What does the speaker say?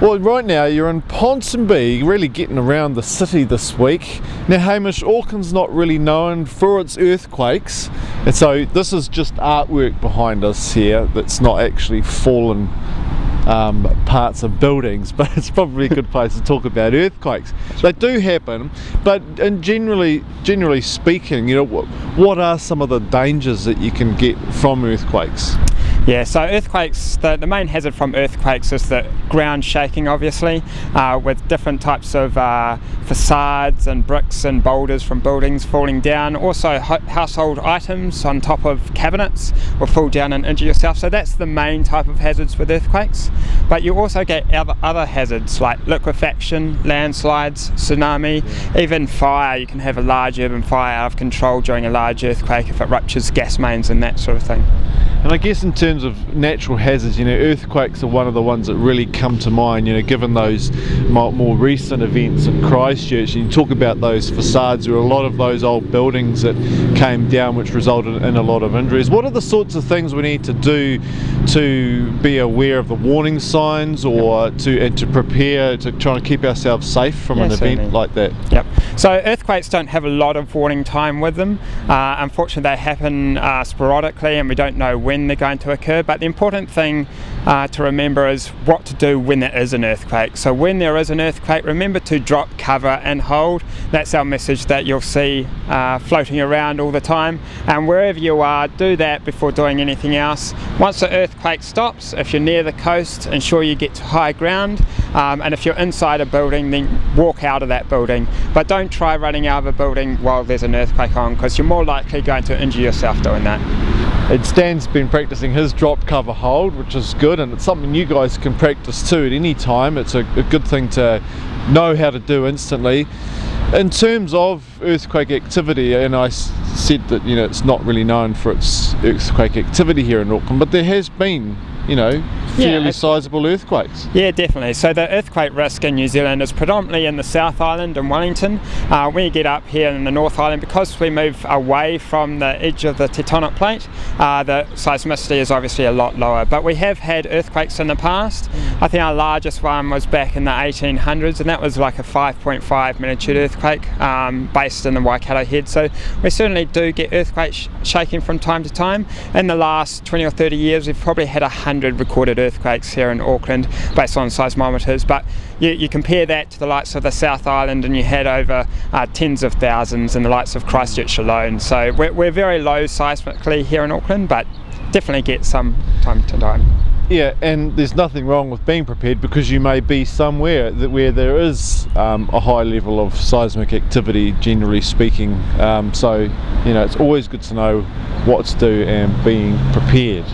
Well, right now you're in Ponsonby, really getting around the city this week. Now, Hamish, Auckland's not really known for its earthquakes, and so this is just artwork behind us here that's not actually fallen parts of buildings, but it's probably a good place to talk about earthquakes. They do happen, but generally speaking, you know, what are some of the dangers that you can get from earthquakes? Yeah, so earthquakes, the main hazard from earthquakes is the ground shaking, obviously, with different types of facades and bricks and boulders from buildings falling down. Also household items on top of cabinets will fall down and injure yourself. So that's the main type of hazards with earthquakes. But you also get other hazards like liquefaction, landslides, tsunami, even fire. You can have a large urban fire out of control during a large earthquake if it ruptures gas mains and that sort of thing. And I guess in terms of natural hazards, you know, earthquakes are one of the ones that really come to mind, you know, given those more recent events in Christchurch. And you talk about those facades, there are a lot of those old buildings that came down which resulted in a lot of injuries. What are the sorts of things we need to do to be aware of the warning signs, or to prepare to try and keep ourselves safe from an event like that? Yep. So earthquakes don't have a lot of warning time with them. Unfortunately, they happen sporadically, and we don't know when they're going to occur. But the important thing to remember is what to do when there is an earthquake. So when there is an earthquake, remember to drop, cover and hold. That's our message that you'll see floating around all the time. And wherever you are, do that before doing anything else. Once the earthquake stops, if you're near the coast, ensure you get to high ground. And if you're inside a building, then walk out of that building. But don't try running out of a building while there's an earthquake on, because you're more likely going to injure yourself doing that. And Stan's been practicing his drop, cover, hold, which is good, and it's something you guys can practice too at any time. It's a good thing to know how to do instantly. In terms of earthquake activity, and I said that, you know, it's not really known for its earthquake activity here in Auckland, but there has been, you know, fairly sizable earthquakes. Yeah, definitely. So the earthquake risk in New Zealand is predominantly in the South Island and Wellington. When you get up here in the North Island, because we move away from the edge of the tectonic plate, the seismicity is obviously a lot lower. But we have had earthquakes in the past. I think our largest one was back in the 1800s, and that was like a 5.5 magnitude earthquake based in the Waikato Head. So we certainly do get earthquakes shaking from time to time. In the last 20 or 30 years, we've probably had 100 recorded earthquakes here in Auckland based on seismometers, but you compare that to the likes of the South Island, and you had over tens of thousands in the likes of Christchurch alone. So we're very low seismically here in Auckland, but definitely get some time to time. Yeah, and there's nothing wrong with being prepared, because you may be somewhere where there is a high level of seismic activity, generally speaking. So, you know, it's always good to know what to do and being prepared.